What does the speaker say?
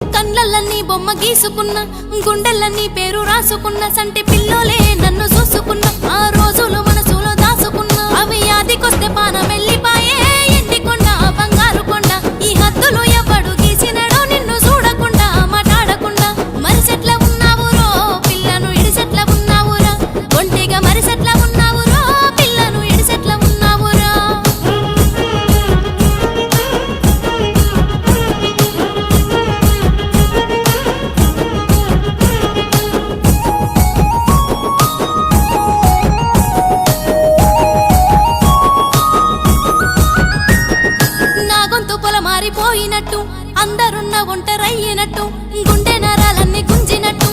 కళ్ళల్లన్నీ బొమ్మ గీసుకున్న గుండెల్లన్నీ పేరు రాసుకున్న సంటి పిల్లోలే నన్ను చూసుకున్న ఆ రోజులు మనసులో దాసుకున్న అవి యాదికొస్తే పానం వెళ్ళిపాయే ఎండి కొండ బంగారు కొండ ఈ హద్దులు ఎవడు గీసినడో నిన్ను చూడకుండా మాట్లాడకుండా మరిసెట్ల ఉన్నావురో పిల్లను ఇడిసెట్ల ఉన్నావురా ఒంటిగా మరిసెట్ల ఉన్నావురో పిల్లను ఇడిసెట్ల ఉన్నావురా మారిపోయినట్టు అందరున్న ఒంటరయ్యినట్టు గుండె నరాలన్నీ గుంజినట్టు